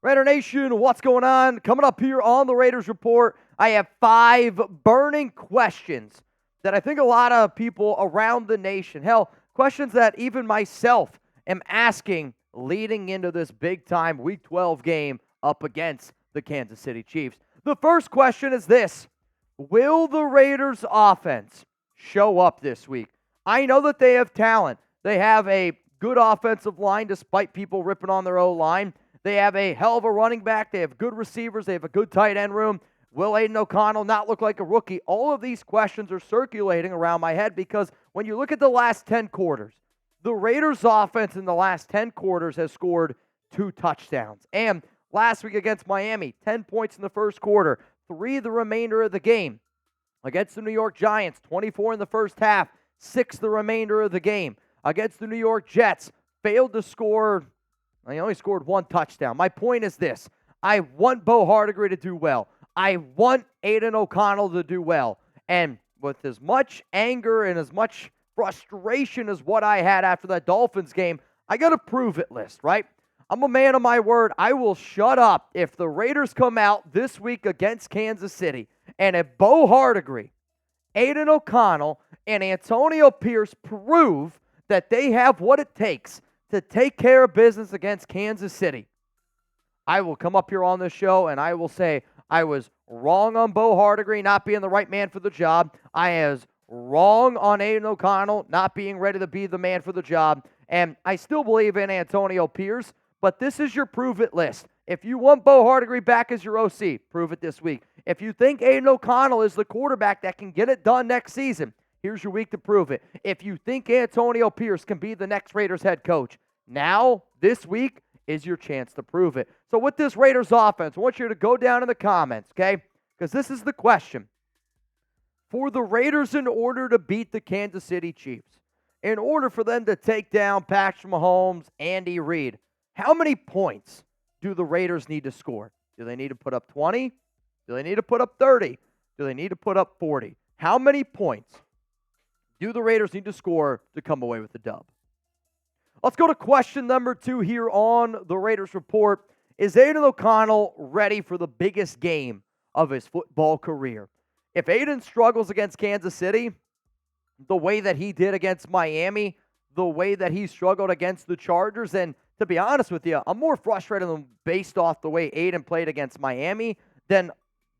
Raider Nation, what's going on? Coming up here on the Raiders Report, I have 5 burning questions that I think a lot of people around the nation, hell, questions that even myself am asking leading into this big-time Week 12 game up against the Kansas City Chiefs. The first question is this: will the Raiders offense show up this week? I know that they have talent. They have a good offensive line despite people ripping on their O-line. They have a hell of a running back. They have good receivers. They have a good tight end room. Will Aidan O'Connell not look like a rookie? All of these questions are circulating around my head because when you look at the last 10 quarters, the Raiders offense in the last 10 quarters has scored 2 touchdowns. And last week against Miami, 10 points in the first quarter, 3 the remainder of the game. Against the New York Giants, 24 in the first half, 6 the remainder of the game. Against the New York Jets, failed to score. He only scored 1 touchdown. My point is this: I want Bo Hardegree to do well. I want Aidan O'Connell to do well. And with as much anger and as much frustration as what I had after that Dolphins game, I got a prove it list, right? I'm a man of my word. I will shut up if the Raiders come out this week against Kansas City and if Bo Hardegree, Aidan O'Connell, and Antonio Pierce prove that they have what it takes to take care of business against Kansas City. I will come up here on this show and I will say I was wrong on Bo Hardegree not being the right man for the job. I was wrong on Aidan O'Connell not being ready to be the man for the job. And I still believe in Antonio Pierce, but this is your prove it list. If you want Bo Hardegree back as your OC, prove it this week. If you think Aidan O'Connell is the quarterback that can get it done next season, here's your week to prove it. If you think Antonio Pierce can be the next Raiders head coach, now, this week, is your chance to prove it. So with this Raiders offense, I want you to go down in the comments, okay? Because this is the question. For the Raiders, in order to beat the Kansas City Chiefs, in order for them to take down Patrick Mahomes, Any Reid, how many points do the Raiders need to score? Do they need to put up 20? Do they need to put up 30? Do they need to put up 40? How many points do the Raiders need to score to come away with the dub? Let's go to question number 2 here on the Raiders Report. Is Aidan O'Connell ready for the biggest game of his football career? If Aidan struggles against Kansas City the way that he did against Miami, the way that he struggled against the Chargers, and to be honest with you, I'm more frustrated based off the way Aidan played against Miami than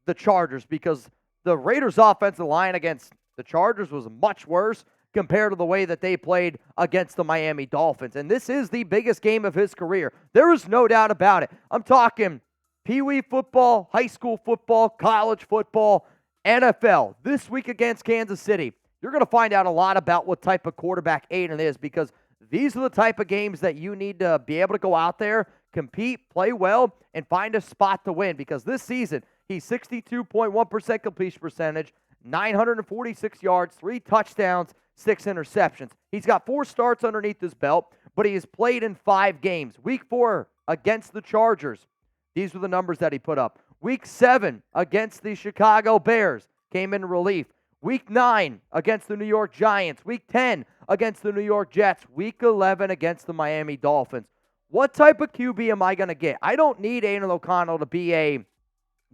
the Chargers, because the Raiders' offensive line against the Chargers was much worse compared to the way that they played against the Miami Dolphins. And this is the biggest game of his career. There is no doubt about it. I'm talking Pee-wee football, high school football, college football, NFL. This week against Kansas City, you're going to find out a lot about what type of quarterback Aidan is, because these are the type of games that you need to be able to go out there, compete, play well, and find a spot to win. Because this season, he's 62.1% completion percentage, 946 yards, 3 touchdowns, 6 interceptions. He's got 4 starts underneath his belt, but he has played in 5 games. Week 4 against the Chargers. These were the numbers that he put up. Week 7 against the Chicago Bears. Came in relief. Week 9 against the New York Giants. Week 10 against the New York Jets. Week 11 against the Miami Dolphins. What type of QB am I going to get? I don't need Aidan O'Connell to be a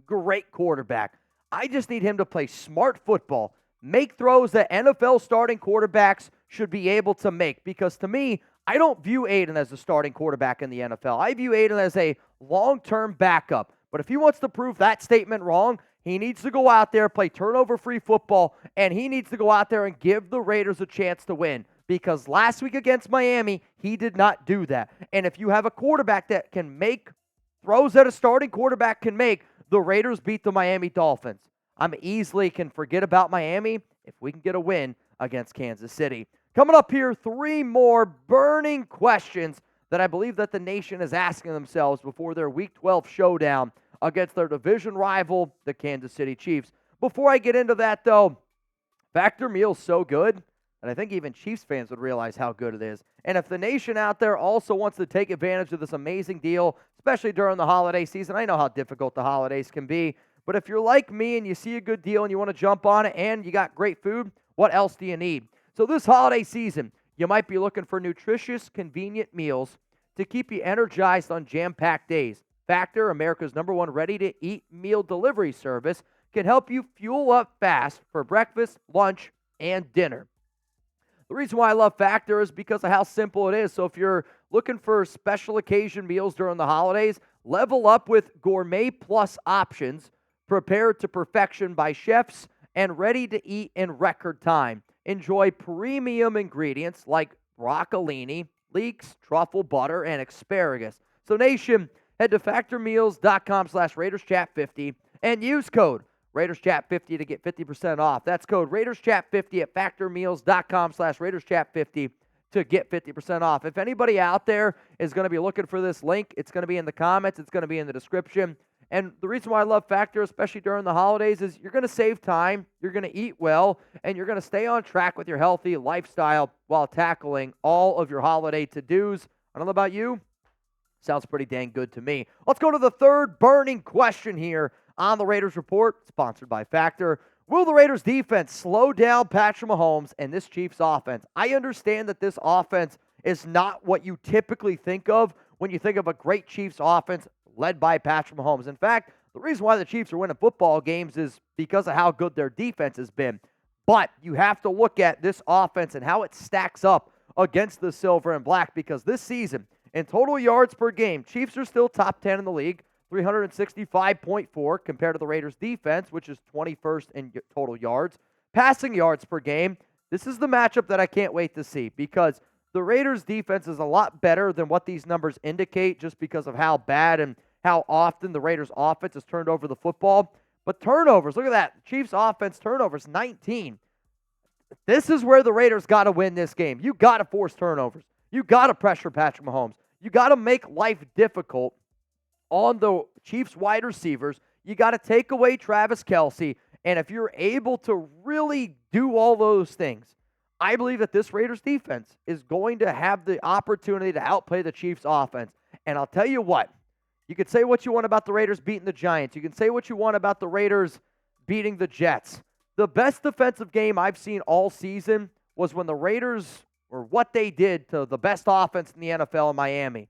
great quarterback. I just need him to play smart football, make throws that NFL starting quarterbacks should be able to make. Because to me, I don't view Aidan as a starting quarterback in the NFL. I view Aidan as a long-term backup. But if he wants to prove that statement wrong, he needs to go out there, play turnover-free football, and he needs to go out there and give the Raiders a chance to win. Because last week against Miami, he did not do that. And if you have a quarterback that can make throws that a starting quarterback can make, the Raiders beat the Miami Dolphins. I'm easily can forget about Miami if we can get a win against Kansas City. Coming up here, 3 more burning questions that I believe that the nation is asking themselves before their Week 12 showdown against their division rival, the Kansas City Chiefs. Before I get into that, though, Factor Meal's so good, and I think even Chiefs fans would realize how good it is. And if the nation out there also wants to take advantage of this amazing deal, especially during the holiday season, I know how difficult the holidays can be, but if you're like me and you see a good deal and you want to jump on it and you got great food, what else do you need? So this holiday season, you might be looking for nutritious, convenient meals to keep you energized on jam-packed days. Factor, America's #1 ready-to-eat meal delivery service, can help you fuel up fast for breakfast, lunch, and dinner. The reason why I love Factor is because of how simple it is. So if you're looking for special occasion meals during the holidays, level up with Gourmet Plus options prepared to perfection by chefs and ready to eat in record time. Enjoy premium ingredients like broccolini, leeks, truffle butter, and asparagus. So nation, head to factormeals.com/RaidersChat50 and use code RaidersChat50 to get 50% off. That's code RaidersChat50 at factormeals.com/RaidersChat50 to get 50% off. If anybody out there is going to be looking for this link, it's going to be in the comments. It's going to be in the description. And the reason why I love Factor, especially during the holidays, is you're going to save time, you're going to eat well, and you're going to stay on track with your healthy lifestyle while tackling all of your holiday to-dos. I don't know about you. Sounds pretty dang good to me. Let's go to the third burning question here on the Raiders Report, sponsored by Factor. Will the Raiders defense slow down Patrick Mahomes and this Chiefs offense? I understand that this offense is not what you typically think of when you think of a great Chiefs offense led by Patrick Mahomes. In fact, the reason why the Chiefs are winning football games is because of how good their defense has been. But you have to look at this offense and how it stacks up against the silver and black, because this season, in total yards per game, Chiefs are still top 10 in the league, 365.4 compared to the Raiders defense, which is 21st in total yards. Passing yards per game, this is the matchup that I can't wait to see, because the Raiders defense is a lot better than what these numbers indicate just because of how bad and how often the Raiders offense has turned over the football. But turnovers, look at that. Chiefs offense turnovers, 19. This is where the Raiders got to win this game. You got to force turnovers. You got to pressure Patrick Mahomes. You got to make life difficult on the Chiefs wide receivers. You got to take away Travis Kelce. And if you're able to really do all those things, I believe that this Raiders defense is going to have the opportunity to outplay the Chiefs offense. And I'll tell you what, you could say what you want about the Raiders beating the Giants. You can say what you want about the Raiders beating the Jets. The best defensive game I've seen all season was when the Raiders, or what they did to the best offense in the NFL in Miami.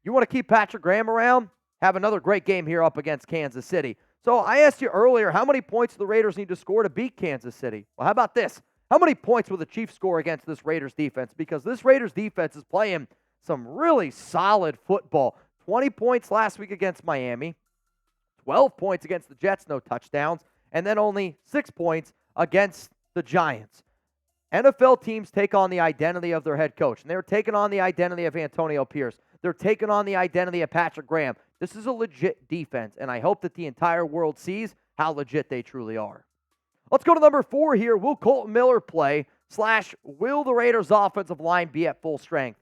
You want to keep Patrick Graham around? Have another great game here up against Kansas City. So I asked you earlier, how many points do the Raiders need to score to beat Kansas City? Well, how about this? How many points will the Chiefs score against this Raiders defense? Because this Raiders defense is playing some really solid football. 20 points last week against Miami, 12 points against the Jets, no touchdowns, and then only 6 points against the Giants. NFL teams take on the identity of their head coach, and they're taking on the identity of Antonio Pierce. They're taking on the identity of Patrick Graham. This is a legit defense, and I hope that the entire world sees how legit they truly are. Let's go to number 4 here. Will Kolton Miller play / will the Raiders offensive line be at full strength?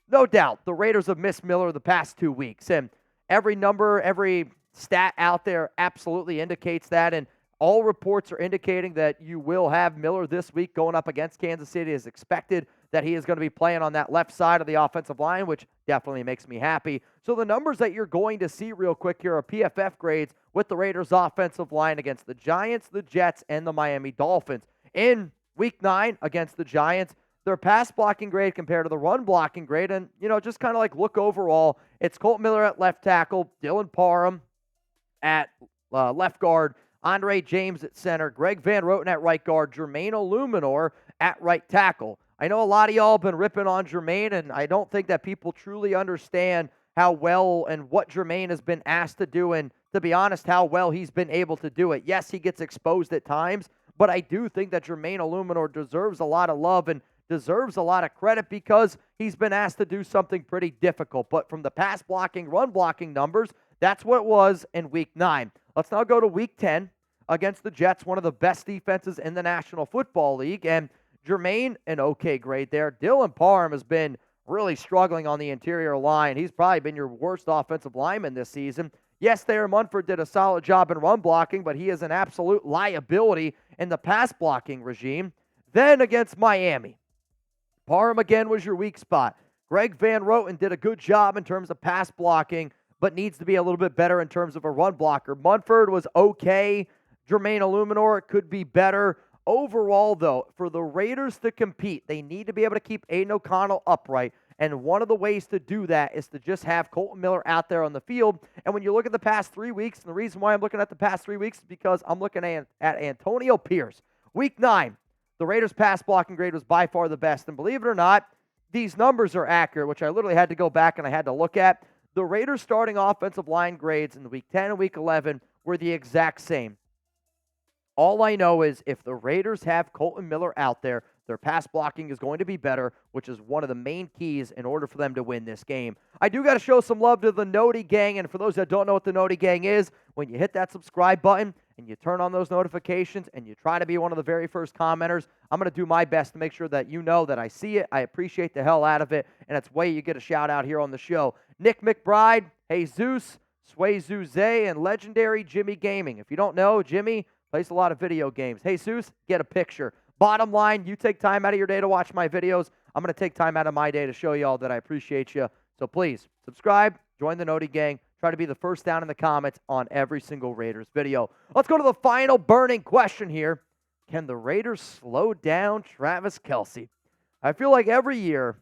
No doubt, the Raiders have missed Miller the past 2 weeks, and every number, every stat out there absolutely indicates that, and all reports are indicating that you will have Miller this week going up against Kansas City as expected, that he is going to be playing on that left side of the offensive line, which definitely makes me happy. So the numbers that you're going to see real quick here are PFF grades with the Raiders offensive line against the Giants, the Jets, and the Miami Dolphins. In Week 9 against the Giants, their pass blocking grade compared to the run blocking grade, and, just kind of like look overall, it's Kolton Miller at left tackle, Dylan Parham at left guard, Andre James at center, Greg Van Roten at right guard, Jermaine Illuminor at right tackle. I know a lot of y'all have been ripping on Jermaine, and I don't think that people truly understand how well and what Jermaine has been asked to do, and to be honest, how well he's been able to do it. Yes, he gets exposed at times, but I do think that Jermaine Illuminor deserves a lot of love and deserves a lot of credit because he's been asked to do something pretty difficult. But from the pass blocking, run blocking numbers, that's what it was in Week 9. Let's now go to Week 10 against the Jets, one of the best defenses in the National Football League. And Jermaine, an okay grade there. Dylan Parham has been really struggling on the interior line. He's probably been your worst offensive lineman this season. Yes, Thayer Munford did a solid job in run blocking, but he is an absolute liability in the pass blocking regime. Then against Miami, Parham again was your weak spot. Greg Van Roten did a good job in terms of pass blocking, but needs to be a little bit better in terms of a run blocker. Munford was okay. Jermaine Illuminor could be better. Overall, though, for the Raiders to compete, they need to be able to keep Aidan O'Connell upright, And one of the ways to do that is to just have Kolton Miller out there on the field. And when you look at the past 3 weeks, and the reason why I'm looking at the past 3 weeks is because I'm looking at Antonio Pierce. Week 9, the Raiders' pass blocking grade was by far the best. And believe it or not, these numbers are accurate, which I literally had to go back and I had to look at. The Raiders' starting offensive line grades in the Week 10 and Week 11 were the exact same. All I know is if the Raiders have Kolton Miller out there, their pass blocking is going to be better, which is one of the main keys in order for them to win this game. I do got to show some love to the Noti Gang, and for those that don't know what the Noti Gang is, when you hit that subscribe button and you turn on those notifications and you try to be one of the very first commenters, I'm going to do my best to make sure that you know that I see it, I appreciate the hell out of it, and it's way you get a shout out here on the show. Nick McBride, Jesus, Sway Zuze, and legendary Jimmy Gaming. If you don't know, Jimmy plays a lot of video games. Jesus, get a picture. Bottom line, you take time out of your day to watch my videos. I'm going to take time out of my day to show you all that I appreciate you. So please, subscribe, join the Noti Gang, try to be the first down in the comments on every single Raiders video. Let's go to the final burning question here. Can the Raiders slow down Travis Kelce? I feel like every year,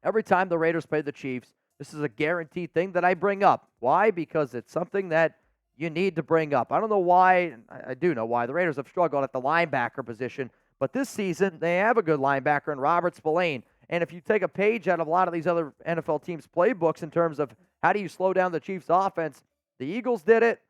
every time the Raiders play the Chiefs, this is a guaranteed thing that I bring up. Why? Because it's something that you need to bring up. I don't know why. I do know why. The Raiders have struggled at the linebacker position. But this season, they have a good linebacker in Robert Spillane. And if you take a page out of a lot of these other NFL teams' playbooks in terms of how do you slow down the Chiefs' offense, the Eagles did it.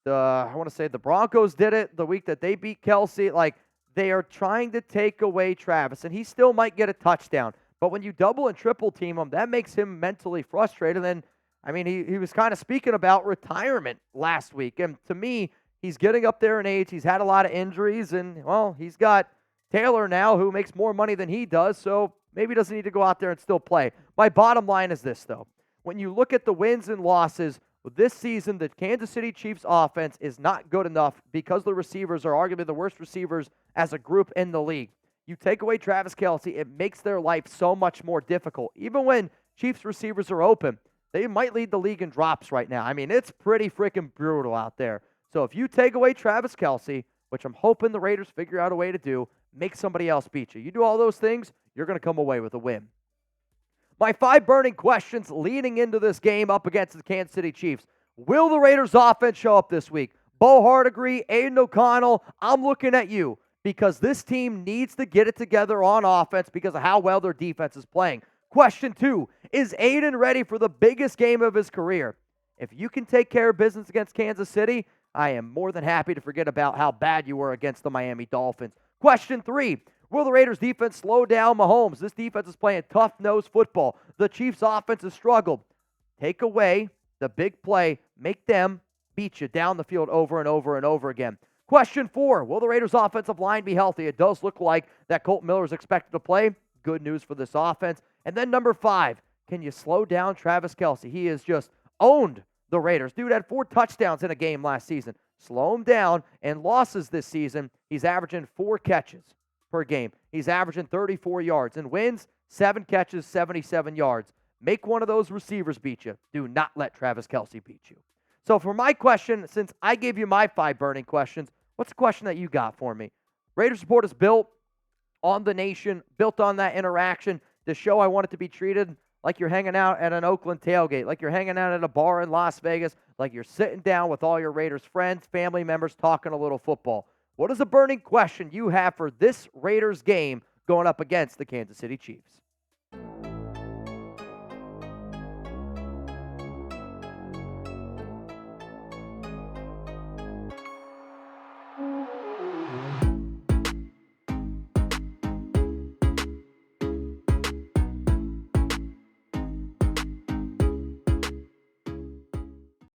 The Broncos did it the week that they beat Kelce. Like, they are trying to take away Travis, and he still might get a touchdown. But when you double and triple team him, that makes him mentally frustrated. And, I mean, he was kind of speaking about retirement last week. And to me, he's getting up there in age. He's had a lot of injuries, and, well, he's got Taylor now, who makes more money than he does, so maybe he doesn't need to go out there and still play. My bottom line is this, though. When you look at the wins and losses, this season, the Kansas City Chiefs offense is not good enough because the receivers are arguably the worst receivers as a group in the league. You take away Travis Kelce, it makes their life so much more difficult. Even when Chiefs receivers are open, they might lead the league in drops right now. I mean, it's pretty freaking brutal out there. So if you take away Travis Kelce, which I'm hoping the Raiders figure out a way to do, make somebody else beat you. You do all those things, you're going to come away with a win. My 5 burning questions leading into this game up against the Kansas City Chiefs. Will the Raiders offense show up this week? Bo Hardegree, Aidan O'Connell, I'm looking at you because this team needs to get it together on offense because of how well their defense is playing. Question 2, is Aidan ready for the biggest game of his career? If you can take care of business against Kansas City, I am more than happy to forget about how bad you were against the Miami Dolphins. Question 3, will the Raiders defense slow down Mahomes? This defense is playing tough-nosed football. The Chiefs offense has struggled. Take away the big play, make them beat you down the field over and over and over again. Question 4, will the Raiders offensive line be healthy? It does look like that Kolton Miller is expected to play. Good news for this offense. And then number 5, can you slow down Travis Kelce? He has just owned the Raiders. Dude had 4 touchdowns in a game last season. Slow him down. And losses this season, he's averaging 4 catches per game. He's averaging 34 yards. And wins, 7 catches, 77 yards. Make one of those receivers beat you. Do not let Travis Kelce beat you. So for my question, since I gave you my 5 burning questions, what's the question that you got for me? Raiders Report is built on the nation, built on that interaction. The show, I want it to be treated like you're hanging out at an Oakland tailgate, like you're hanging out at a bar in Las Vegas, like you're sitting down with all your Raiders friends, family members, talking a little football. What is a burning question you have for this Raiders game going up against the Kansas City Chiefs?